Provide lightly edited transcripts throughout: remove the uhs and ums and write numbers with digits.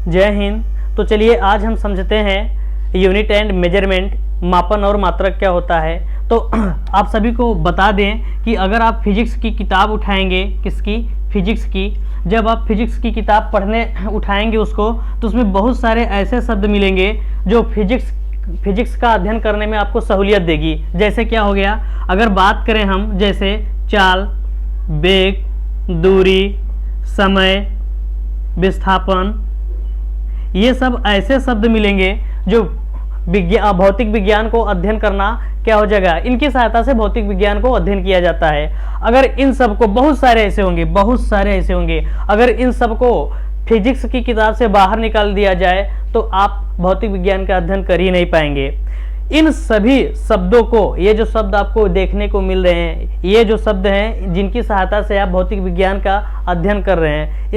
जय हिंद। तो चलिए आज हम समझते हैं यूनिट एंड मेजरमेंट, मापन और मात्रक क्या होता है। तो आप सभी को बता दें कि अगर आप फिजिक्स की किताब उठाएंगे, किसकी, फिजिक्स की, जब आप फिजिक्स की किताब पढ़ने उठाएंगे उसको, तो उसमें बहुत सारे ऐसे शब्द मिलेंगे जो फिजिक्स का अध्ययन करने में आपको सहूलियत देगी। जैसे क्या हो गया, अगर बात करें हम, जैसे चाल, वेग, दूरी, समय, विस्थापन, ये सब ऐसे शब्द मिलेंगे जो भौतिक विज्ञान को अध्ययन करना क्या हो जाएगा, इनकी सहायता से भौतिक विज्ञान को अध्ययन किया जाता है। अगर इन सब को, बहुत सारे ऐसे होंगे, अगर इन सब को फिजिक्स की किताब से बाहर निकाल दिया जाए तो आप भौतिक विज्ञान का अध्ययन कर ही नहीं पाएंगे। इन सभी शब्दों को, ये जो शब्द आपको देखने को मिल रहे हैं, ये जो शब्द हैं जिनकी सहायता से आप भौतिक विज्ञान का अध्ययन कर रहे हैं,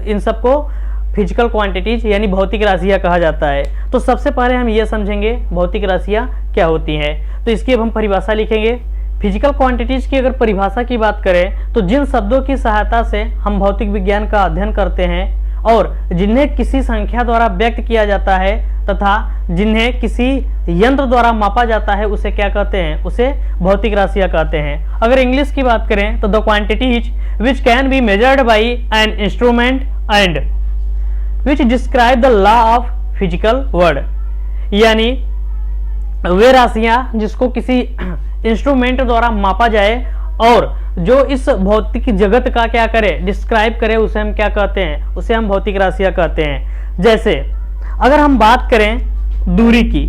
इन सबको फिजिकल क्वांटिटीज यानी भौतिक राशियां कहा जाता है। तो सबसे पहले हम ये समझेंगे भौतिक राशियां क्या होती हैं। तो इसकी अब हम परिभाषा लिखेंगे। फिजिकल क्वांटिटीज की अगर परिभाषा की बात करें तो जिन शब्दों की सहायता से हम भौतिक विज्ञान का अध्ययन करते हैं और जिन्हें किसी संख्या द्वारा व्यक्त किया जाता है तथा जिन्हें किसी यंत्र द्वारा मापा जाता है, उसे क्या कहते हैं, उसे भौतिक राशियां कहते हैं। अगर इंग्लिश की बात करें तो the quantities which can be measured by an instrument and which describe the law of physical world, यानी वे राशियां जिसको किसी इंस्ट्रूमेंट द्वारा मापा जाए और जो इस भौतिक जगत का क्या करे, डिस्क्राइब करे, उसे हम क्या कहते हैं, उसे हम भौतिक राशियां कहते हैं। जैसे अगर हम बात करें दूरी की,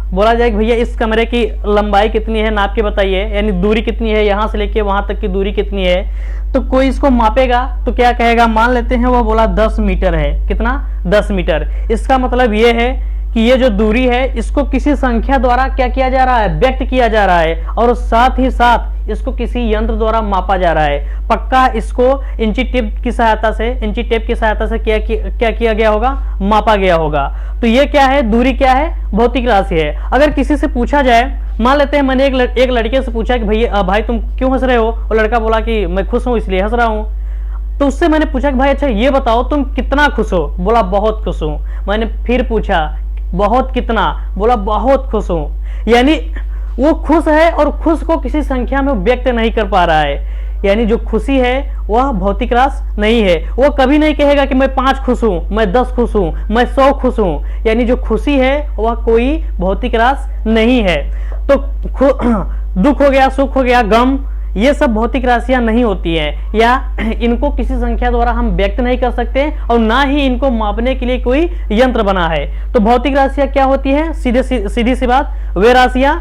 बोला जाए कि भैया इस कमरे की लंबाई कितनी है, नाप के बताइए, यानी दूरी कितनी है, यहां से लेके वहां तक की दूरी कितनी है, तो कोई इसको मापेगा तो क्या कहेगा, मान लेते हैं वो बोला 10 मीटर है। कितना, 10 मीटर। इसका मतलब ये है कि ये जो दूरी है इसको किसी संख्या द्वारा क्या किया जा रहा है, व्यक्त किया जा रहा है, और साथ ही साथ इसको किसी यंत्र द्वारा मापा जा रहा है। पक्का इसको इंची टेप की सहायता से क्या किया गया होगा, मापा गया होगा। तो ये क्या है, दूरी क्या है, भौतिक राशि है। अगर किसी से पूछा जाए, मान लेते हैं मैंने एक लड़के से पूछा कि भाई तुम क्यों हंस रहे हो, और लड़का बोला कि मैं खुश हूं इसलिए हंस रहा हूं। तो उससे मैंने पूछा कि भाई अच्छा ये बताओ तुम कितना खुश हो, बोला बहुत खुश हूं। मैंने फिर पूछा बहुत कितना, बोला बहुत खुश हूं। यानी वो खुश है और खुश को किसी संख्या में व्यक्त नहीं कर पा रहा है। यानी जो खुशी है वह भौतिक राशि नहीं है। वो कभी नहीं कहेगा कि मैं 5 खुश हूं, मैं 10 खुश हूं, मैं 100 खुश हूं। यानी जो खुशी है वह कोई भौतिक राशि नहीं है। तो दुख हो गया, सुख हो गया, गम, ये सब भौतिक राशियां नहीं होती हैं, या इनको किसी संख्या द्वारा हम व्यक्त नहीं कर सकते और ना ही इनको मापने के लिए कोई यंत्र बना है। तो भौतिक राशियां क्या होती हैं, सीधी सी बात, वे राशियां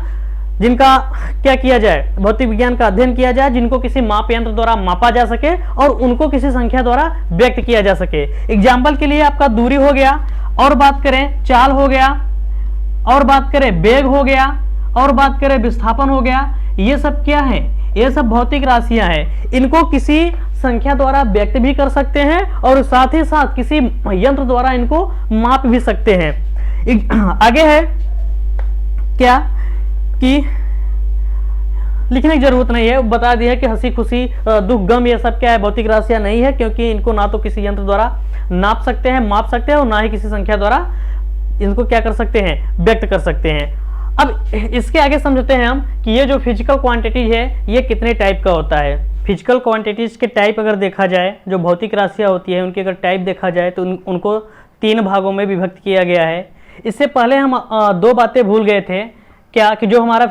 जिनका क्या किया जाए, भौतिक विज्ञान का अध्ययन किया जाए, जिनको किसी माप यंत्र द्वारा मापा जा सके और उनको किसी संख्या द्वारा व्यक्त किया जा सके। एग्जाम्पल के लिए आपका दूरी हो गया, और बात करें चाल हो गया, और बात करें वेग हो गया, और बात करें विस्थापन हो गया। ये सब क्या है, ये सब भौतिक राशियां हैं। इनको किसी संख्या द्वारा व्यक्त भी कर सकते हैं और साथ ही साथ किसी यंत्र द्वारा इनको माप भी सकते हैं। आगे है क्या कि लिखने की जरूरत नहीं है, बता दिया कि हंसी खुशी, दुख, गम, ये सब क्या है, भौतिक राशियां नहीं है, क्योंकि इनको ना तो किसी यंत्र द्वारा नाप सकते हैं, माप सकते हैं, और ना ही किसी संख्या द्वारा इनको क्या कर सकते हैं, व्यक्त कर सकते हैं। अब इसके आगे समझते हैं हम कि ये जो फिजिकल क्वांटिटीज है ये कितने टाइप का होता है। फिजिकल क्वांटिटीज के टाइप अगर देखा जाए, जो भौतिक राशियां होती है उनके अगर टाइप देखा जाए तो उनको 3 भागों में विभक्त किया गया है। इससे पहले हम 2 बातें भूल गए थे, क्या कि जो हमारा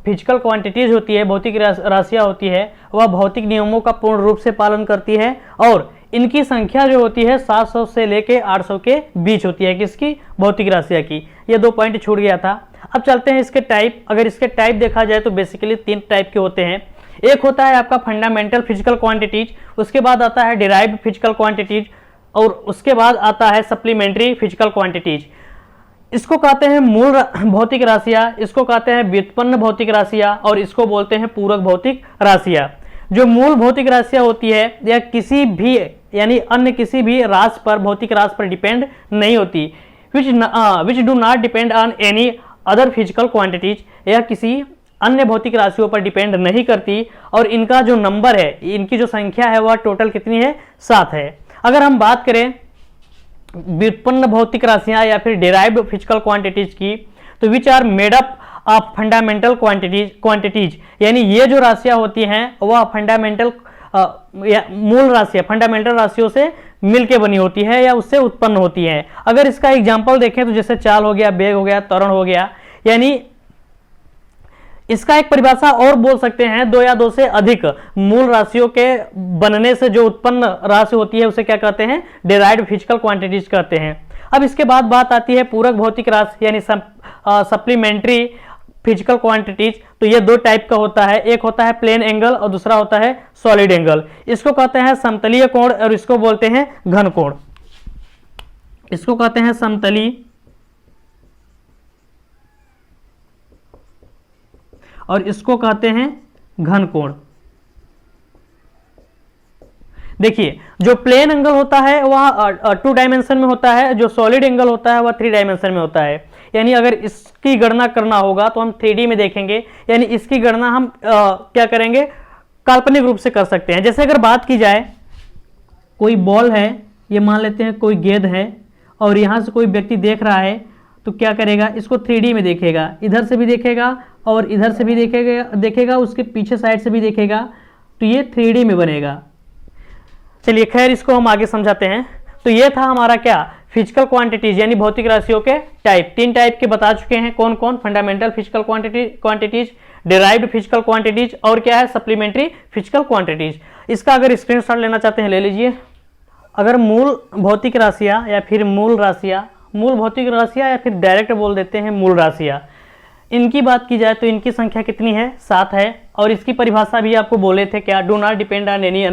फिजिकल क्वांटिटीज होती है, भौतिक राशियां होती है, वह भौतिक नियमों का पूर्ण रूप से पालन करती है और इनकी संख्या जो होती है 700 से लेके 800 के बीच होती है। किसकी, भौतिक राशियां की। ये 2 पॉइंट छूट गया था। अब चलते हैं इसके टाइप। अगर इसके टाइप देखा जाए तो बेसिकली 3 टाइप के होते हैं। एक होता है आपका फंडामेंटल फिजिकल क्वांटिटीज, उसके बाद आता है डिराइव्ड फिजिकल क्वांटिटीज, और उसके बाद आता है सप्लीमेंट्री फिजिकल क्वांटिटीज। इसको कहते हैं मूल भौतिक राशियां, इसको कहते हैं व्युत्पन्न भौतिक राशियां, और इसको बोलते हैं पूरक भौतिक राशियां। जो मूल भौतिक राशियां होती है यह किसी भी, यानी अन्य किसी भी राशि पर, भौतिक राशि पर डिपेंड नहीं होती। Which do not depend on any other physical quantities, यह किसी अन्य भौतिक राशियों पर डिपेंड नहीं करती, और इनका जो नंबर है, इनकी जो संख्या है वह टोटल कितनी है, 7 है। अगर हम बात करें व्युत्पन्न भौतिक राशियां या फिर डिराइव्ड फिजिकल क्वांटिटीज की, तो which are made up of fundamental quantities, यानी ये जो राशियां होती हैं वह फंडामेंटल मूल राशियां फंडामेंटल राशियों से मिलके बनी होती है या उससे उत्पन्न होती है। अगर इसका एग्जाम्पल देखें तो जैसे चाल हो गया, बेग हो गया, त्वरण हो गया, यानी इसका एक परिभाषा और बोल सकते हैं, दो या दो से अधिक मूल राशियों के बनने से जो उत्पन्न राशि होती है उसे क्या कहते हैं, डिराइव्ड फिजिकल क्वांटिटीज कहते हैं। अब इसके बाद बात आती है पूरक भौतिक राशि यानी सप्लीमेंट्री फिजिकल क्वांटिटीज। तो ये दो टाइप का होता है, एक होता है प्लेन एंगल और दूसरा होता है सॉलिड एंगल। इसको कहते हैं समतलीय कोण और इसको बोलते हैं घन कोण। इसको कहते हैं समतलीय और इसको कहते हैं घन कोण। देखिए जो प्लेन एंगल होता है वह 2 डायमेंशन में होता है, जो सॉलिड एंगल होता है वह 3 डायमेंशन में होता है। यानी अगर इसकी गणना करना होगा तो हम 3D में देखेंगे, यानी इसकी गणना हम क्या करेंगे, काल्पनिक रूप से कर सकते हैं। जैसे अगर बात की जाए, कोई बॉल है, ये मान लेते हैं कोई गेंद है और यहां से कोई व्यक्ति देख रहा है, तो क्या करेगा, इसको 3D में देखेगा, इधर से भी देखेगा और इधर से भी देखेगा, उसके पीछे साइड से भी देखेगा, तो ये 3D में बनेगा। चलिए खैर इसको हम आगे समझाते हैं। तो ये था हमारा क्या, फिजिकल क्वांटिटीज यानी भौतिक राशियों के टाइप। 3 टाइप के बता चुके हैं, कौन कौन, fundamental physical quantities, derived physical quantities और क्या है, सप्लीमेंट्री फिजिकल क्वांटिटीज। इसका अगर स्क्रीनशॉट लेना चाहते हैं ले लीजिए। अगर मूल भौतिक राशियां या फिर मूल भौतिक राशियां या फिर डायरेक्ट बोल देते हैं मूल राशियां, इनकी बात की जाए तो इनकी संख्या कितनी है, 7 है। और इसकी परिभाषा भी आपको बोले थे क्या, do not depend on any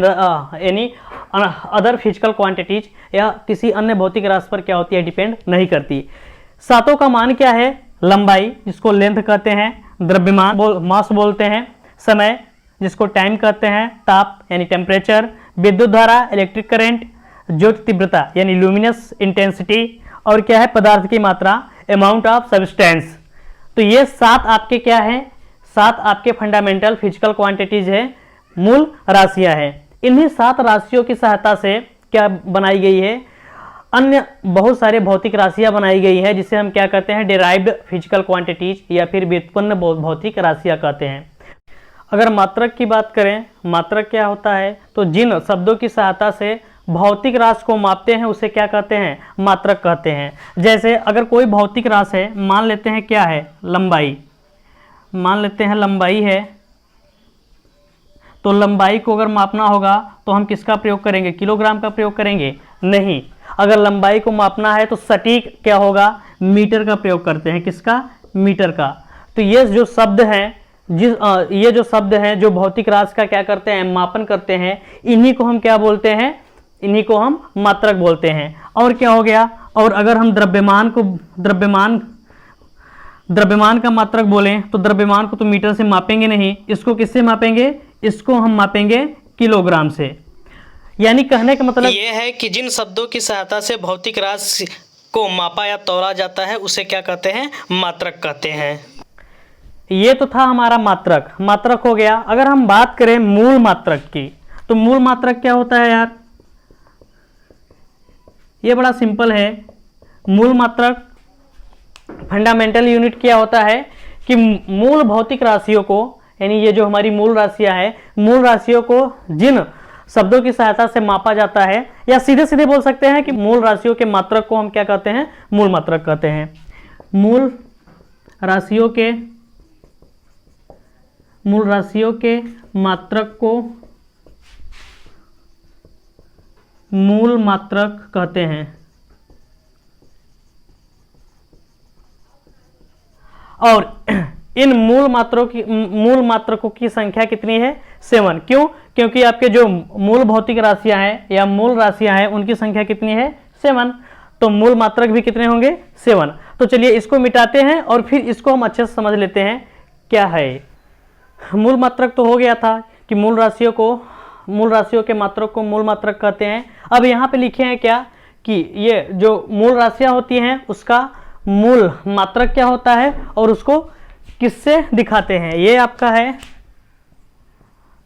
other physical quantities, या किसी अन्य भौतिक राशि पर क्या होती है, डिपेंड नहीं करती। सातों का मान क्या है, लंबाई जिसको लेंथ कहते हैं, द्रव्यमान मास बोलते हैं, समय जिसको टाइम कहते हैं, ताप यानी टेम्परेचर, विद्युत धारा इलेक्ट्रिक करंट, ज्योति तीव्रता यानी ल्यूमिनस इंटेंसिटी, और क्या है, पदार्थ की मात्रा अमाउंट ऑफ सब्सटेंस। तो ये 7 आपके क्या है, 7 आपके फंडामेंटल फिजिकल क्वांटिटीज है, मूल राशियां हैं। इन्हीं 7 राशियों की सहायता से क्या बनाई गई है, अन्य बहुत सारे भौतिक राशियां बनाई गई है, जिसे हम क्या कहते हैं, डिराइव्ड फिजिकल क्वांटिटीज या फिर व्युत्पन्न भौतिक राशियां कहते हैं। अगर मात्रक की बात करें, मात्रक क्या होता है, तो जिन शब्दों की सहायता से भौतिक राशि को मापते हैं उसे क्या कहते हैं, मात्रक कहते हैं। जैसे अगर कोई भौतिक राशि है, मान लेते हैं क्या है, लंबाई, मान लेते हैं लंबाई है, तो लंबाई को अगर मापना होगा तो हम किसका प्रयोग करेंगे, किलोग्राम का प्रयोग करेंगे, नहीं। अगर लंबाई को मापना है तो सटीक क्या होगा, मीटर का प्रयोग करते हैं, किसका, मीटर का। तो ये जो शब्द हैं, ये जो शब्द हैं जो भौतिक राशि का क्या करते हैं, मापन करते हैं, इन्हीं को हम क्या बोलते हैं, इन्हीं को हम मात्रक बोलते हैं। और क्या हो गया, और अगर हम द्रव्यमान का मात्रक बोलें तो द्रव्यमान को तो मीटर से मापेंगे नहीं, इसको किससे मापेंगे, इसको हम मापेंगे किलोग्राम से। यानी कहने का मतलब ये है कि जिन शब्दों की सहायता से भौतिक राशि को मापा या तौला जाता है उसे क्या कहते हैं, मात्रक कहते हैं। ये तो था हमारा मात्रक हो गया। अगर हम बात करें मूल मात्रक की, तो मूल मात्रक क्या होता है यार, ये बड़ा सिंपल है। मूल मात्रक फंडामेंटल यूनिट क्या होता है कि मूल भौतिक राशियों को, यानी ये जो हमारी मूल राशियां हैं, मूल राशियों को जिन शब्दों की सहायता से मापा जाता है, या सीधे सीधे बोल सकते हैं कि मूल राशियों के मात्रक को हम क्या कहते हैं, मूल मात्रक कहते हैं। मूल राशियों के मात्रक को मूल मात्रक कहते हैं। और इन मूल मात्रकों की संख्या कितनी है, 7। क्यों, क्योंकि आपके जो मूल भौतिक राशियां हैं या मूल राशियां हैं उनकी संख्या कितनी है, 7। तो मूल मात्रक भी कितने होंगे, 7। तो चलिए इसको मिटाते हैं और फिर इसको हम अच्छे से समझ लेते हैं क्या है। मूल मात्रक तो हो गया था कि मूल राशियों के मात्रक को मूल मात्रक कहते हैं। अब यहाँ पे लिखे हैं क्या कि ये जो मूल राशियां होती हैं उसका मूल मात्रक क्या होता है और उसको किससे दिखाते हैं। ये आपका है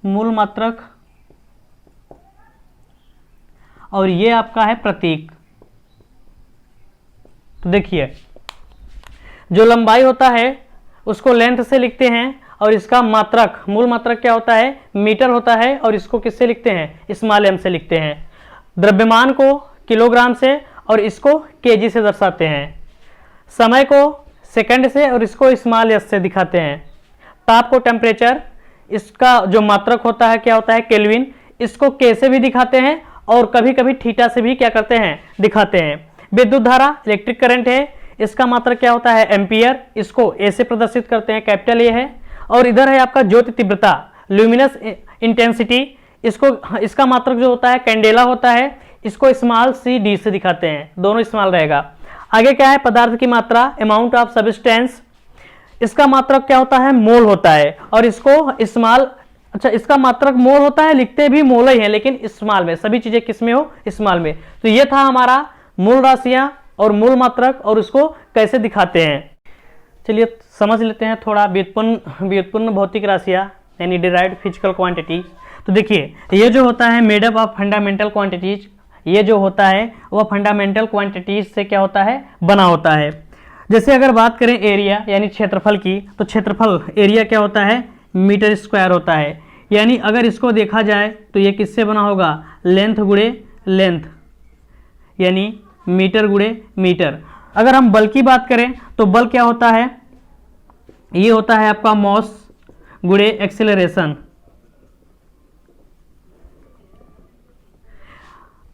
मूल मात्रक और ये आपका है प्रतीक। तो देखिए जो लंबाई होता है उसको लेंथ से लिखते हैं, और इसका मात्रक, मूल मात्रक क्या होता है, मीटर होता है, और इसको किससे लिखते हैं, स्मॉल एम से लिखते हैं। द्रव्यमान को किलोग्राम से और इसको केजी से दर्शाते हैं। समय को सेकंड से और इसको स्मॉल एस से दिखाते हैं। ताप को टेम्परेचर, इसका जो मात्रक होता है क्या होता है, केल्विन, इसको के से भी दिखाते हैं और कभी कभी थीटा से भी क्या करते हैं, दिखाते हैं। विद्युत धारा इलेक्ट्रिक करंट है, इसका मात्रक क्या होता है, एम्पियर, इसको ए से प्रदर्शित करते हैं, कैपिटल ए है। और इधर है आपका ज्योति तीव्रता, ल्यूमिनस इंटेंसिटी, इसको, इसका मात्रक जो होता है कैंडेला होता है, इसको स्मॉल सी डी से दिखाते हैं, दोनों स्मॉल रहेगा। आगे क्या है, पदार्थ की मात्रा, अमाउंट ऑफ सब्सटेंस, इसका मात्रक क्या होता है, मोल होता है, और इसको स्मॉल, अच्छा इसका मात्रक मोल होता है, लिखते भी मोल ही है लेकिन स्मॉल में, सभी चीजें किसमें हो, स्मॉल में। तो ये था हमारा मूल राशियां और मूल मात्रक, और उसको कैसे दिखाते हैं। चलिए समझ लेते हैं थोड़ा व्युत्पन्न भौतिक राशियां यानी डिराइव्ड फिजिकल क्वांटिटी। तो देखिए ये जो होता है made up of fundamental quantities, ये जो होता है वह फंडामेंटल क्वांटिटीज से क्या होता है, बना होता है। जैसे अगर बात करें एरिया यानी क्षेत्रफल की, तो क्षेत्रफल एरिया क्या होता है, मीटर स्क्वायर होता है। यानी अगर इसको देखा जाए तो ये किससे बना होगा, लेंथ गुणे लेंथ, यानी मीटर गुणे मीटर। अगर हम बल की बात करें तो बल क्या होता है, ये होता है आपका मॉस गुणे एक्सेलरेशन।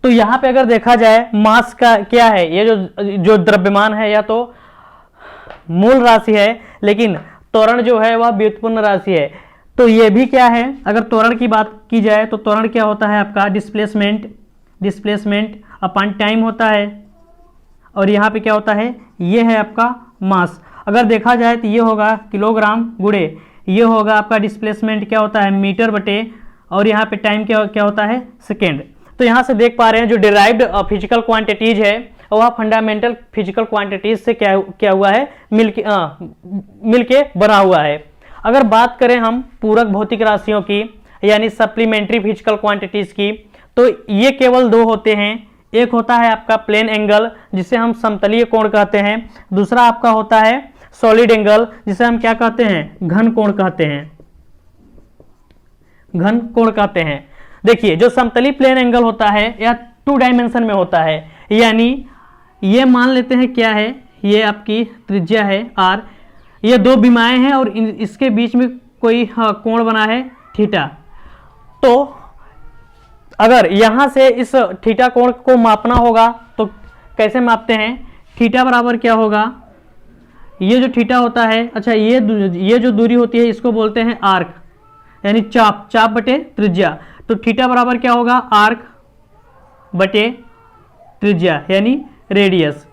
तो यहां पे अगर देखा जाए मास का क्या है, ये जो द्रव्यमान है या तो मूल राशि है, लेकिन त्वरण जो है वह व्युत्पन्न राशि है। तो ये भी क्या है, अगर त्वरण की बात की जाए तो त्वरण क्या होता है आपका, डिस्प्लेसमेंट अपॉन टाइम होता है, और यहाँ पे क्या होता है, ये है आपका मास। अगर देखा जाए तो ये होगा किलोग्राम गुणे, ये होगा आपका डिस्प्लेसमेंट क्या होता है, मीटर बटे, और यहाँ पे टाइम क्या होता है, सेकेंड। तो यहाँ से देख पा रहे हैं जो डिराइव्ड फिजिकल क्वांटिटीज है वह फंडामेंटल फिजिकल क्वांटिटीज से क्या हुआ है, मिलके बना हुआ है। अगर बात करें हम पूरक भौतिक राशियों की यानी सप्लीमेंट्री फिजिकल क्वांटिटीज की, तो ये केवल दो होते हैं। एक होता है आपका प्लेन एंगल जिसे हम समतलीय कोण कहते हैं, दूसरा आपका होता है सॉलिड एंगल जिसे हम क्या कहते हैं, घन कोण कहते हैं, घन कोण कहते हैं। देखिए जो समतलीय प्लेन एंगल होता है यह 2 डायमेंशन में होता है, यानी ये मान लेते हैं क्या है, ये आपकी त्रिज्या है r, ये 2 विमाएं हैं और इसके बीच में कोई कोण बना है थीटा। तो अगर यहां से इस थीटा कोण को मापना होगा तो कैसे मापते हैं, थीटा बराबर क्या होगा, ये जो थीटा होता है, अच्छा ये जो दूरी होती है इसको बोलते हैं आर्क, यानी चाप बटे त्रिज्या। तो थीटा बराबर क्या होगा, आर्क बटे त्रिज्या यानी रेडियस।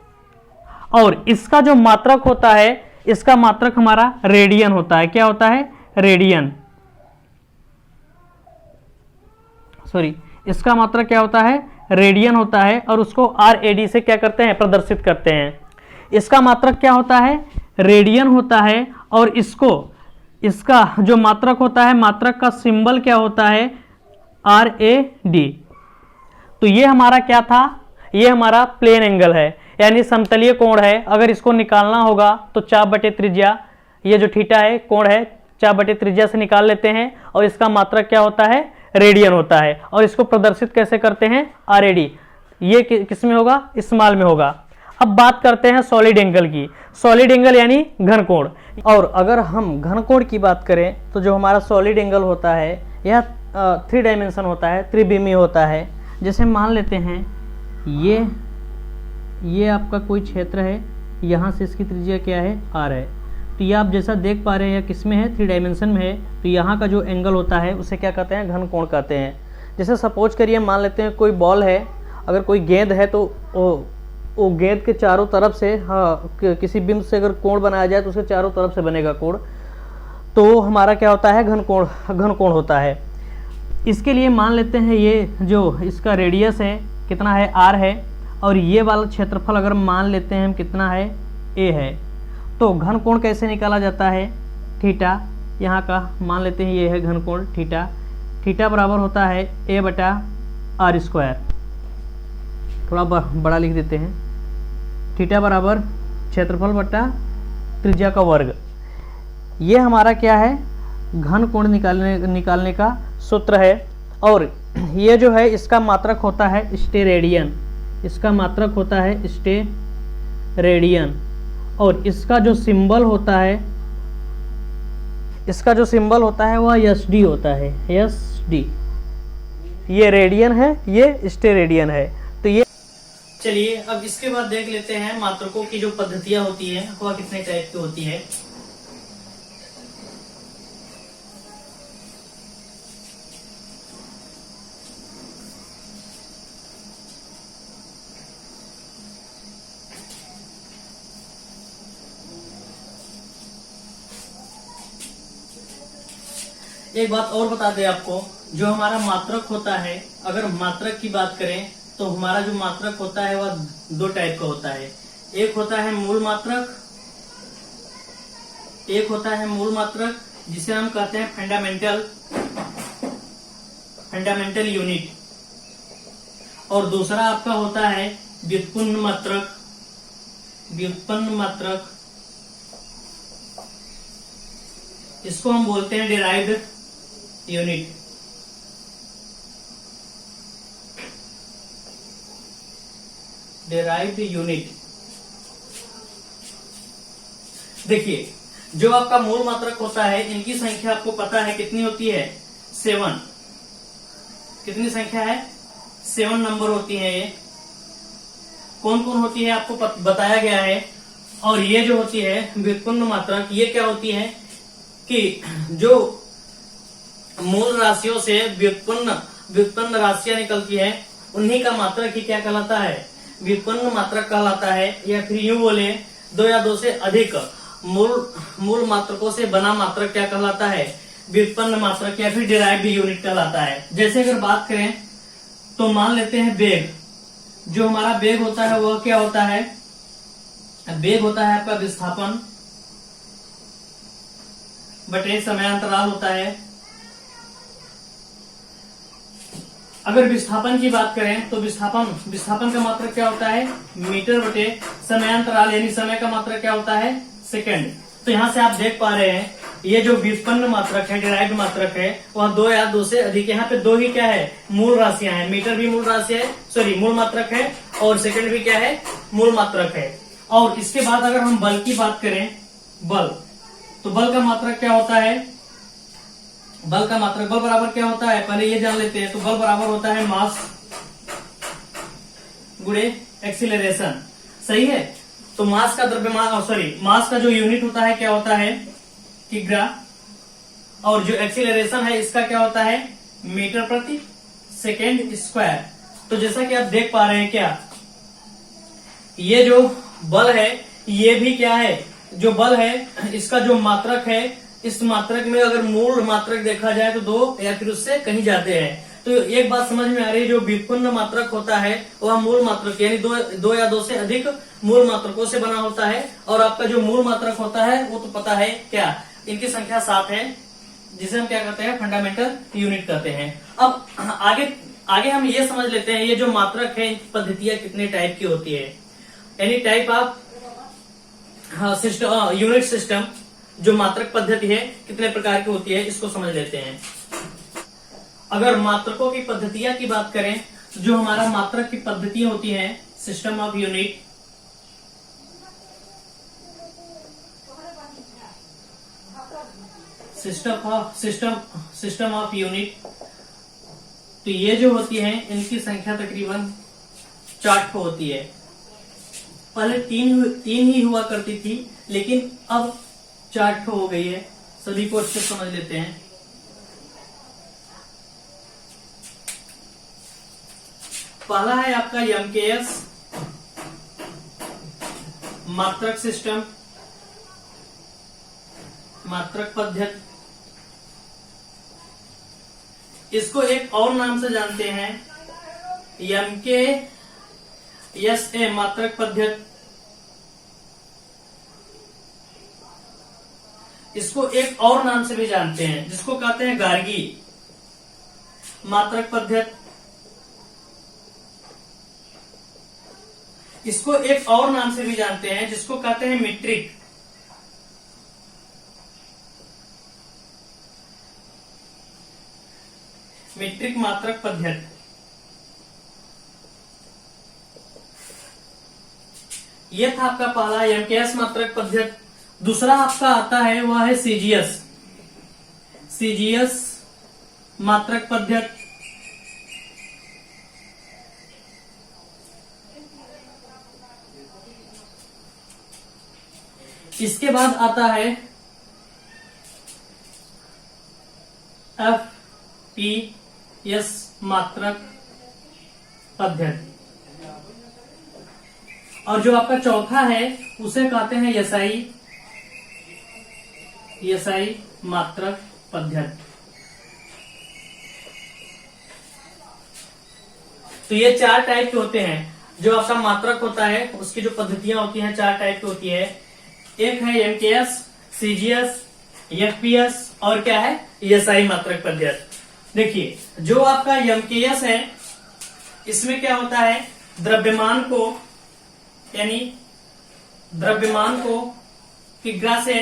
और इसका जो मात्रक होता है, इसका मात्रक हमारा रेडियन होता है, क्या होता है, रेडियन, सॉरी इसका मात्रक क्या होता है, रेडियन होता है, और उसको RAD से क्या करते हैं, प्रदर्शित करते हैं। इसका मात्रक क्या होता है, रेडियन होता है, और इसका जो मात्रक होता है, मात्रक का सिंबल क्या होता है, RAD। तो ये हमारा क्या था, ये हमारा प्लेन एंगल है यानी समतलीय कोण है। अगर इसको निकालना होगा तो चाप बटे त्रिज्या, ये जो थीटा है कोण है, चाप बटे त्रिज्या से निकाल लेते हैं, और इसका मात्रक क्या होता है, रेडियन होता है। और इसको प्रदर्शित कैसे करते हैं, RAD। ये किस में होगा, स्मॉल में होगा। अब बात करते हैं सॉलिड एंगल की। सॉलिड एंगल यानी घन कोण। और अगर हम घन कोण की बात करें तो जो हमारा सॉलिड एंगल होता है यह 3 डायमेंशन होता है, त्रिविमीय होता है। जैसे मान लेते हैं ये आपका कोई क्षेत्र है, यहाँ से इसकी त्रिज्या क्या है, r है। तो ये आप जैसा देख पा रहे हैं किस में है, 3 डायमेंशन में है। तो यहाँ का जो एंगल होता है उसे क्या कहते हैं, घन कोण कहते हैं। जैसे सपोज करिए मान लेते हैं कोई बॉल है, अगर कोई गेंद है तो वो गेंद के चारों तरफ से किसी बिंदु से अगर कोण बनाया जाए तो उसके चारों तरफ से बनेगा कोण, तो हमारा क्या होता है, घन कोण होता है। इसके लिए मान लेते हैं ये जो इसका रेडियस है कितना है, r है, और ये वाला क्षेत्रफल अगर मान लेते हैं हम कितना है, a है। तो घन कोण कैसे निकाला जाता है, थीटा, यहाँ का मान लेते हैं ये है घन कोण थीटा। थीटा बराबर होता है a बटा r स्क्वायर। थोड़ा बड़ा लिख देते हैं, थीटा बराबर क्षेत्रफल बट्टा त्रिज्या का वर्ग। ये हमारा क्या है, घन कोण निकालने का सूत्र है। और ये जो है इसका मात्रक होता है स्टेरेडियन, इसका मात्रक होता है स्टेरेडियन। और इसका जो सिंबल होता है, इसका जो सिंबल होता है वह एसडी होता है, एसडी। ये रेडियन है, ये स्टेरेडियन है। तो ये चलिए अब इसके बाद देख लेते हैं मात्रकों की जो पद्धतियां होती है वह कितने टाइप की होती है। एक बात और बता दें आपको, जो हमारा मात्रक होता है, अगर मात्रक की बात करें तो हमारा जो मात्रक होता है वह दो टाइप का होता है। एक होता है मूल मात्रक, एक होता है मूल मात्रक जिसे हम कहते हैं फंडामेंटल यूनिट, और दूसरा आपका होता है व्युत्पन्न मात्रक। व्युत्पन्न मात्रक इसको हम बोलते हैं डिराइव्ड यूनिट। Derived unit. देखिए, जो आपका मूल मात्रक होता है इनकी संख्या आपको पता है कितनी होती है, 7। कितनी संख्या है, 7 नंबर होती है। ये कौन कौन होती है आपको बताया गया है। और ये जो होती है व्युत्पन्न मात्रक, ये क्या होती है कि जो मूल राशियों से व्युत्पन्न राशियां निकलती है उन्हीं का मात्रक ही क्या कहलाता है, व्युत्पन्न मात्रक कहलाता है। या फिर यूं बोले, 2 या 2 से अधिक मूल मात्रकों से बना मात्रक क्या कहलाता है, व्युत्पन्न मात्रक या फिर डिराइव्ड यूनिट कहलाता है। जैसे अगर बात करें तो मान लेते हैं बेग। जो हमारा बेग होता है वह क्या होता है, बेग होता है आपका विस्थापन बटे समयांतराल होता है। अगर विस्थापन की बात करें तो विस्थापन का मात्रक क्या होता है, मीटर बटे समयांतराल, यानी समय का मात्रक क्या होता है, सेकंड। तो यहाँ से आप देख पा रहे हैं ये जो व्युत्पन्न मात्रक है, डिराइव्ड मात्रक है, वह 2 या 2 से अधिक। यहाँ पे 2 ही क्या है, मूल राशियां हैं। मीटर भी मूल राशि है, सॉरी मूल मात्रक है, और सेकंड भी क्या है, मूल मात्रक है। और इसके बाद अगर हम बल की बात करें, बल, तो बल का मात्रक क्या होता है, बल का मात्रक, बल बराबर क्या होता है, पहले ये जान लेते हैं। तो बल बराबर होता है मास गुणे एक्सीलरेशन, सही है। तो मास का द्रव्यमान, सॉरी मास का जो यूनिट होता है क्या होता है, किग्रा, और जो एक्सीलरेशन है इसका क्या होता है, मीटर प्रति सेकेंड स्क्वायर। तो जैसा कि आप देख पा रहे हैं, क्या ये जो बल है ये भी क्या है, जो बल है इसका जो मात्रक है, इस मात्रक में अगर मूल मात्रक देखा जाए तो 2 या फिर उससे कहीं जाते हैं। तो एक बात समझ में आ रही है, जो व्युत्पन्न मात्रक होता है वह मूल मात्रक यानी 2 या 2 से अधिक मूल मात्रकों से बना होता है। और आपका जो मूल मात्रक होता है वो तो पता है क्या, इनकी संख्या 7 है, जिसे हम क्या कहते हैं, फंडामेंटल यूनिट कहते हैं। अब आगे हम ये समझ लेते हैं, ये जो मात्रक है इनकी पद्धतियां कितने टाइप की होती है, यानी type of system, unit system, जो मात्रक पद्धति है कितने प्रकार की होती है, इसको समझ लेते हैं। अगर मात्रकों की पद्धतियां की बात करें तो जो हमारा मात्रक की पद्धति होती है, system of unit, system of unit, तो ये जो होती है इनकी संख्या तकरीबन 4 होती है। पहले 3 ही हुआ करती थी, लेकिन अब 4 हो गई है। सभी को अच्छे समझ लेते हैं। पहला है आपका एमकेएस मात्रक सिस्टम, मात्रक पद्धति। इसको एक और नाम से जानते हैं, एमकेएसए मात्रक पद्धति। इसको एक और नाम से भी जानते हैं जिसको कहते हैं गार्गी मात्रक पद्धति। इसको एक और नाम से भी जानते हैं जिसको कहते हैं मीट्रिक। मीट्रिक मात्रक पद्धति। यह था आपका पहला एमकेएस मात्रक पद्धति। दूसरा आपका आता है वह है सीजीएस। सीजीएस मात्रक पद्धति। इसके बाद आता है एफपीएस मात्रक पद्धति। और जो आपका चौथा है उसे कहते हैं एसआई मात्रक पद्धति। तो ये 4 टाइप के होते हैं। जो आपका मात्रक होता है उसकी जो पद्धतियां होती हैं 4 टाइप की होती है। एक है एमकेएस, सीजीएस, एफपीएस और क्या है एसआई मात्रक पद्धति। देखिए जो आपका एमकेएस है इसमें क्या होता है, द्रव्यमान को यानी द्रव्यमान को किग्रा से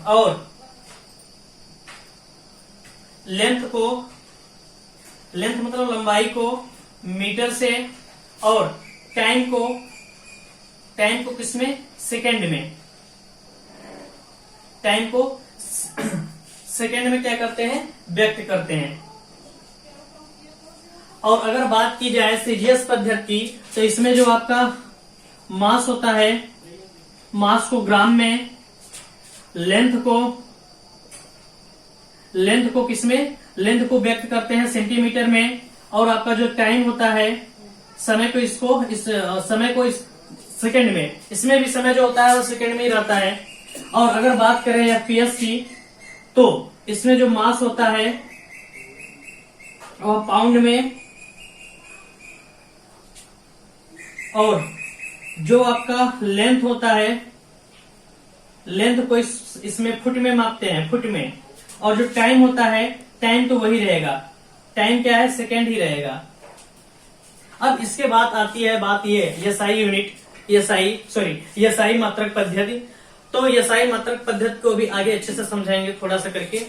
और लेंथ मतलब लंबाई को मीटर से और टाइम को किसमें, सेकंड में। टाइम को सेकंड में क्या करते हैं, व्यक्त करते हैं। और अगर बात की जाए सीजीएस पद्धति की तो इसमें जो आपका मास होता है, मास को ग्राम में, लेंथ को किसमें, लेंथ को व्यक्त करते हैं सेंटीमीटर में। और आपका जो टाइम होता है, समय को इस सेकंड में। इसमें भी समय जो होता है वो सेकंड में ही रहता है। और अगर बात करें एफपीएस की तो इसमें जो मास होता है वो पाउंड में, और जो आपका लेंथ होता है, लेंथ को इसमें फुट में मापते हैं, फुट में। और जो टाइम होता है, टाइम तो वही रहेगा, टाइम क्या है, सेकंड ही रहेगा। अब इसके बाद आती है बात ये एसआई मात्रक पद्धति। तो एसआई मात्रक पद्धति को भी आगे अच्छे से समझाएंगे थोड़ा सा करके।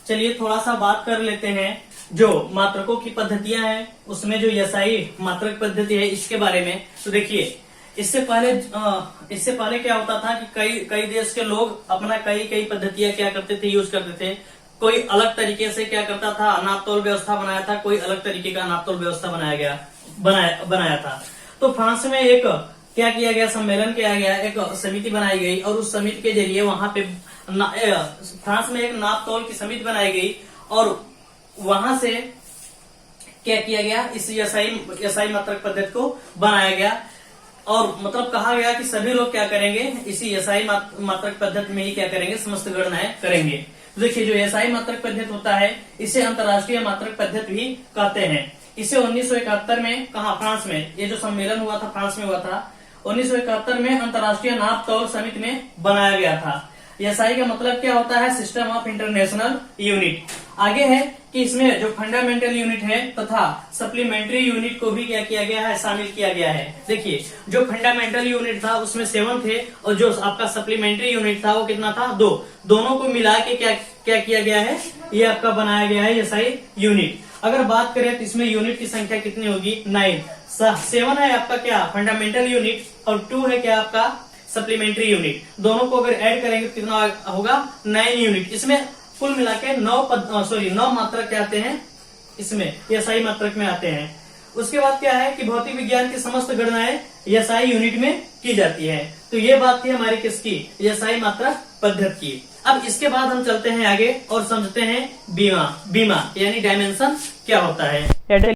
चलिए थोड़ा सा बात कर लेते हैं जो मात्रकों की पद्धतियां हैं उसमें जो एसआई मात्रक पद्धति है इसके बारे में। तो देखिए इससे पहले क्या होता था कि कई देश के लोग अपना कई पद्धतियां क्या करते थे, यूज करते थे। कोई अलग तरीके से क्या करता था, नापतोल व्यवस्था बनाया था, कोई अलग तरीके का नापतोल व्यवस्था बनाया था। तो फ्रांस में एक क्या किया गया, सम्मेलन किया गया, एक समिति बनाई गई और उस समिति के जरिए वहां पे फ्रांस में एक नापतोल की समिति बनाई गई और वहां से क्या किया गया, इस एसआई मात्रक पद्धति को बनाया गया। और मतलब कहा गया कि सभी लोग क्या करेंगे, इसी एसआई मात्रक पद्धति में ही क्या करेंगे, समस्त गणनाएं करेंगे। तो देखिए जो एसआई मात्रक पद्धति होता है इसे अंतर्राष्ट्रीय मात्रक पद्धति भी कहते हैं। इसे 1971 में कहा, फ्रांस में, ये जो सम्मेलन हुआ था फ्रांस में हुआ था 1971 में, अंतर्राष्ट्रीय नापतोल समिति में बनाया गया था। एसआई का मतलब क्या होता है, सिस्टम ऑफ इंटरनेशनल यूनिट। आगे है कि इसमें जो फंडामेंटल यूनिट है तथा सप्लीमेंट्री यूनिट को भी क्या किया गया है, शामिल किया गया है। देखिए जो फंडामेंटल यूनिट था उसमें 7 थे और जो आपका सप्लीमेंट्री यूनिट था वो कितना था, 2। दोनों को मिला के क्या किया गया है, ये आपका बनाया गया है एसआई यूनिट। अगर बात करें तो इसमें यूनिट की संख्या कितनी होगी, 9। 7 है आपका क्या, फंडामेंटल यूनिट, और 2 है क्या आपका सप्लीमेंट्री यूनिट। दोनों को अगर ऐड करेंगे तो कितना होगा, 9 यूनिट। इसमें कुल मिला के 9 मात्रक क्या आते हैं, इसमें एसआई मात्रक में आते हैं। उसके बाद क्या है कि भौतिक विज्ञान की समस्त गणनाएं एसआई यूनिट में की जाती है। तो ये बात थी हमारी किसकी, एसआई मात्रक पद्धति की। अब इसके बाद हम चलते हैं आगे और समझते हैं बीमा यानी डायमेंशन क्या होता है।